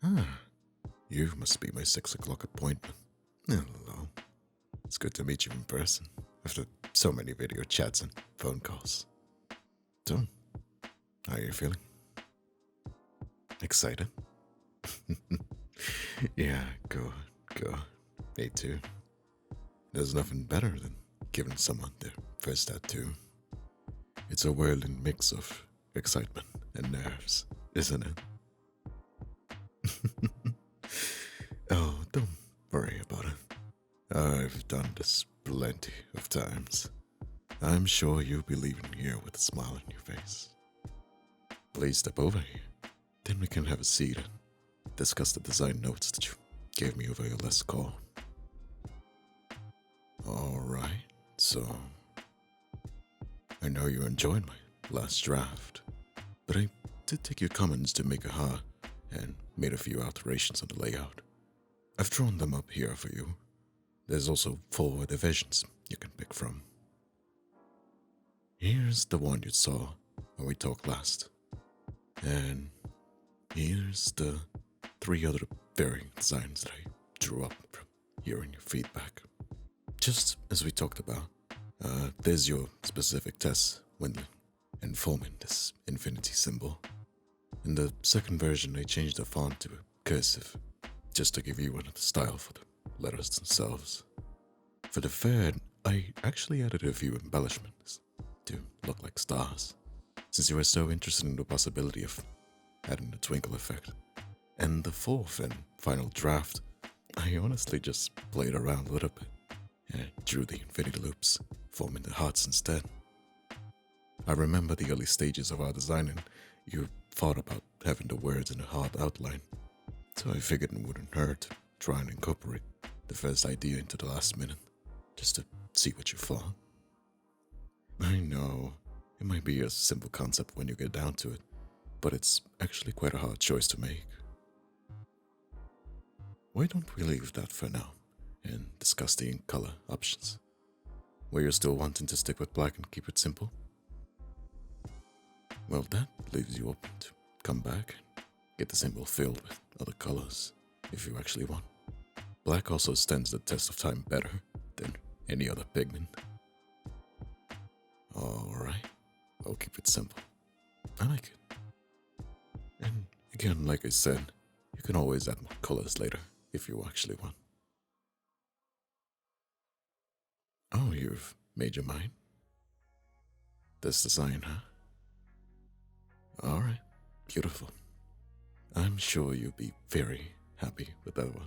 Ah, you must be my 6 o'clock appointment. Hello. It's good to meet you in person after so many video chats and phone calls. So, how are you feeling? Excited? Yeah, good. Me too. There's nothing better than giving someone their first tattoo. It's a whirling mix of excitement and nerves, isn't it? Oh, don't worry about it. I've done this plenty of times. I'm sure you'll be leaving here with a smile on your face. Please step over here. Then we can have a seat and discuss the design notes that you gave me over your last call. Alright, so I know you enjoyed my last draft, but I did take your comments to make a heart and made a few alterations on the layout. I've drawn them up here for you. There's also 4 divisions you can pick from. Here's the one you saw when we talked last. And here's the 3 other varying designs that I drew up from hearing your feedback. Just as we talked about, there's your specific test when informing this infinity symbol. In the second version, I changed the font to cursive, just to give you another style for the letters themselves. For the third, I actually added a few embellishments to look like stars, since you were so interested in the possibility of adding the twinkle effect. And the fourth and final draft, I honestly just played around a little bit and drew the infinity loops, forming the hearts instead. I remember the early stages of our design and you thought about having the words in a heart outline, so I figured it wouldn't hurt to try and incorporate the first idea into the last minute, just to see what you thought. I know, it might be a simple concept when you get down to it, but it's actually quite a hard choice to make. Why don't we leave that for now and discuss the ink color options? Were you still wanting to stick with black and keep it simple? Well, that leaves you open to come back and get the symbol filled with other colors if you actually want. Black also stands the test of time better than any other pigment. Alright, I'll keep it simple. I like it. And again, like I said, you can always add more colors later if you actually want. Oh, you've made your mind? This design, huh? Alright, beautiful. I'm sure you'll be very happy with that one.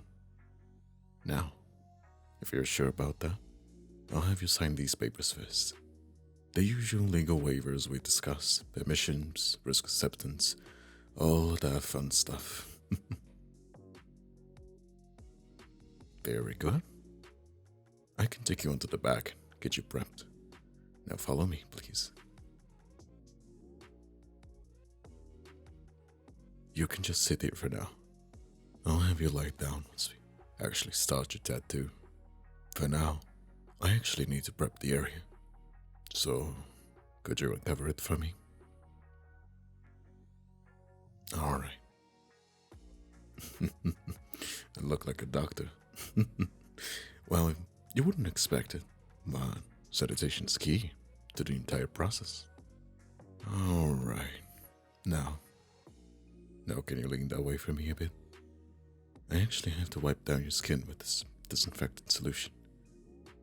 Now, if you're sure about that, I'll have you sign these papers first. The usual legal waivers we discuss, permissions, risk acceptance, all of that fun stuff. Very good. I can take you onto the back and get you prepped. Now follow me, please. You can just sit here for now. I'll have you lie down once we actually start your tattoo. For now, I actually need to prep the area. So, could you uncover it for me? Alright. I look like a doctor. Well, you wouldn't expect it, but sanitization's key to the entire process. Alright. Now, can you lean that way from me a bit? I actually have to wipe down your skin with this disinfectant solution.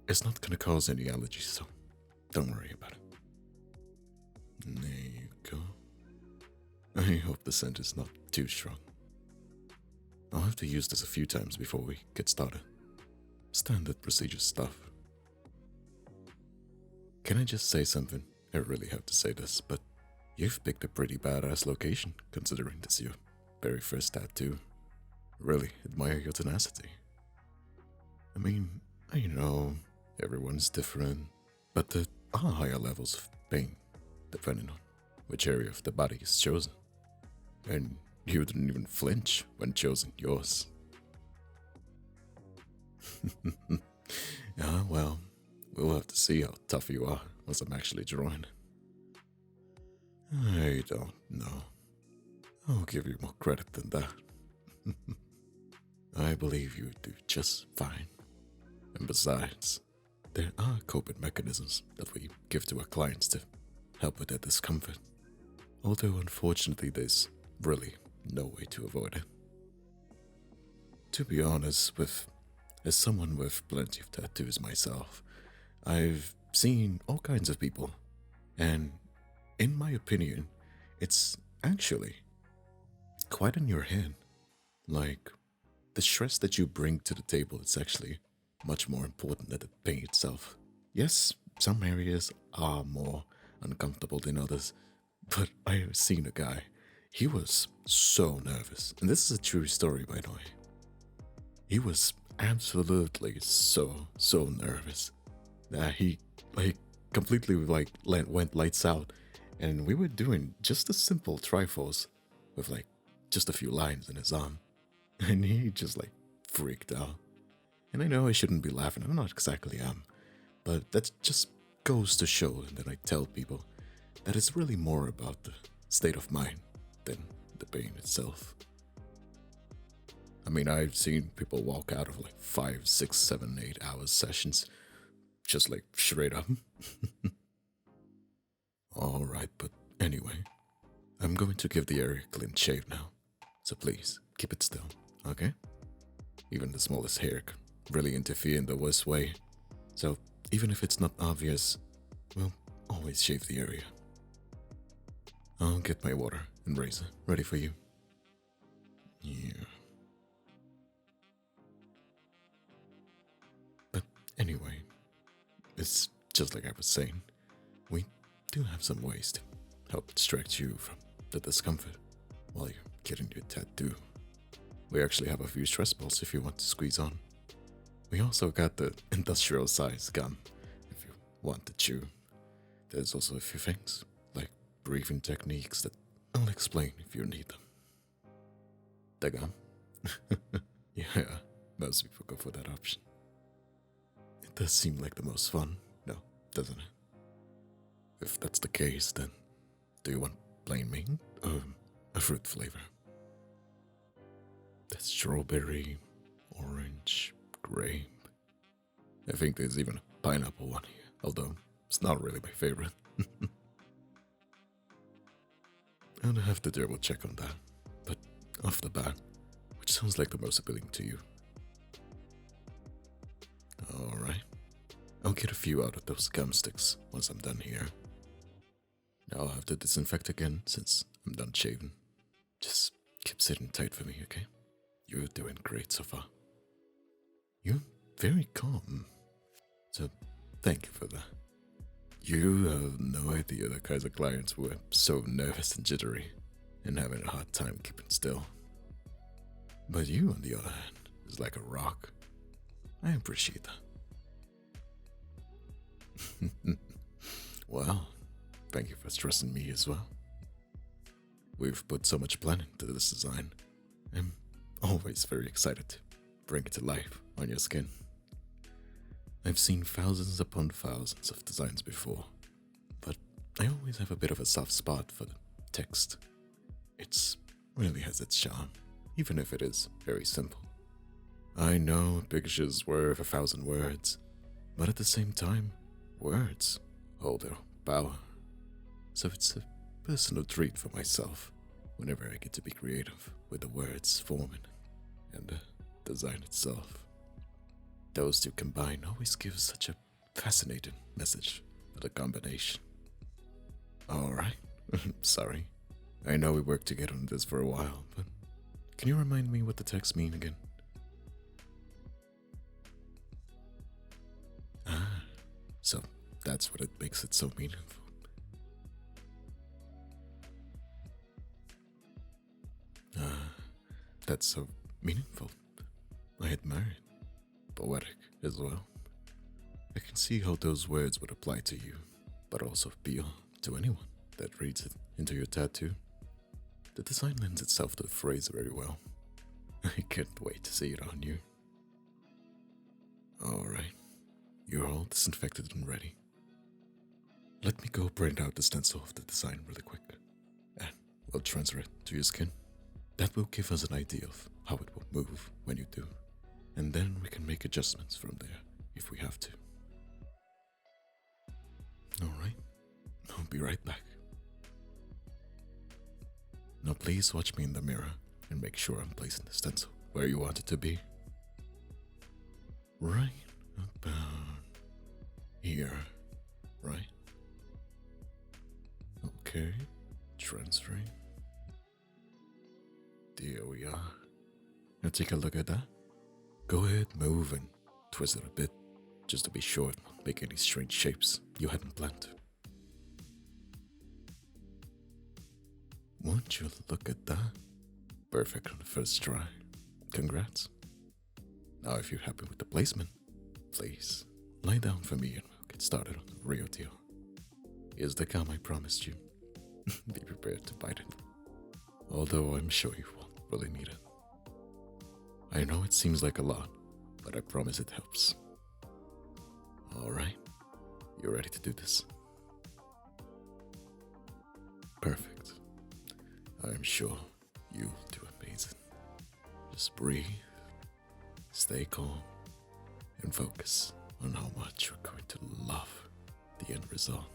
It's not gonna cause any allergies, so don't worry about it. There you go. I hope the scent is not too strong. I'll have to use this a few times before we get started. Standard procedure stuff. Can I just say something? I really have to say this, but you've picked a pretty badass location, considering this your very first tattoo. Really admire your tenacity. I mean, I know everyone's different, but there are higher levels of pain, depending on which area of the body is chosen. And you didn't even flinch when choosing yours. Well, we'll have to see how tough you are once I'm actually drawing. I don't know. I'll give you more credit than that. I believe you do just fine. And besides, there are coping mechanisms that we give to our clients to help with their discomfort. Although unfortunately there's really no way to avoid it. To be honest, as someone with plenty of tattoos myself, I've seen all kinds of people, and in my opinion, it's actually quite in your head. Like, the stress that you bring to the table is actually much more important than the pain itself. Yes, some areas are more uncomfortable than others, but I have seen a guy. He was so nervous, and this is a true story, by the way. He was absolutely so nervous that he completely went lights out, and we were doing just a simple triforce with just a few lines in his arm, and he just freaked out. And I know I shouldn't be laughing. I'm not exactly but that just goes to show that I tell people that it's really more about the state of mind than the pain itself. I mean, I've seen people walk out of 5, 6, 7, 8 hours sessions just straight up. Alright, but anyway, I'm going to give the area a clean shave now. So please, keep it still, okay? Even the smallest hair can really interfere in the worst way. So even if it's not obvious, we'll always shave the area. I'll get my water and razor ready for you. Yeah. But anyway, it's just like I was saying, we do have some ways to help distract you from the discomfort while you're getting your tattoo. We actually have a few stress balls if you want to squeeze on. We also got the industrial size gum if you want to chew. There's also a few things, like breathing techniques that I'll explain if you need them. The gum? Yeah, most people go for that option. It does seem like the most fun, no, doesn't it? If that's the case, then do you want plain mint or a fruit flavor? That's strawberry, orange, grape. I think there's even a pineapple one here, although it's not really my favorite. I'd have to double check on that, but off the bat, which sounds like the most appealing to you? Alright, I'll get a few out of those gum sticks once I'm done here. Now I'll have to disinfect again since I'm done shaving. Just keep sitting tight for me, okay? You're doing great so far. You're very calm. So, thank you for that. You have no idea the kinds of clients who are so nervous and jittery and having a hard time keeping still. But you, on the other hand, is like a rock. I appreciate that. Well, thank you for trusting me as well. We've put so much planning into this design. I'm always very excited to bring it to life on your skin. I've seen thousands upon thousands of designs before, but I always have a bit of a soft spot for the text. It really has its charm, even if it is very simple. I know a picture's worth 1,000 words, but at the same time, words hold their power. So it's a personal treat for myself whenever I get to be creative with the words forming and the design itself. Those two combined always give such a fascinating message for the combination. Alright, sorry. I know we worked together on this for a while, but can you remind me what the text mean again? Ah, so that's what it makes it so meaningful. Ah, that's so meaningful. I admire it. Poetic as well. I can see how those words would apply to you, but also appeal to anyone that reads it into your tattoo. The design lends itself to the phrase very well. I can't wait to see it on you. Alright, you're all disinfected and ready. Let me go print out the stencil of the design really quick, and we'll transfer it to your skin. That will give us an idea of how it will move when you do, and then we can make adjustments from there if we have to. Alright, I'll be right back. Now please watch me in the mirror and make sure I'm placing the stencil where you want it to be. Right about here, right? Okay, transferring. There we are. Now take a look at that. Go ahead, move and twist it a bit, just to be sure it won't make any strange shapes you hadn't planned. Won't you look at that? Perfect on the first try. Congrats. Now if you're happy with the placement, please lie down for me and we'll get started on the real deal. Here's the gum I promised you. Be prepared to bite it. Although I'm sure you won't really need it. I know it seems like a lot, but I promise it helps. Alright, you ready to do this? Perfect. I'm sure you'll do amazing. Just breathe, stay calm, and focus on how much you're going to love the end result.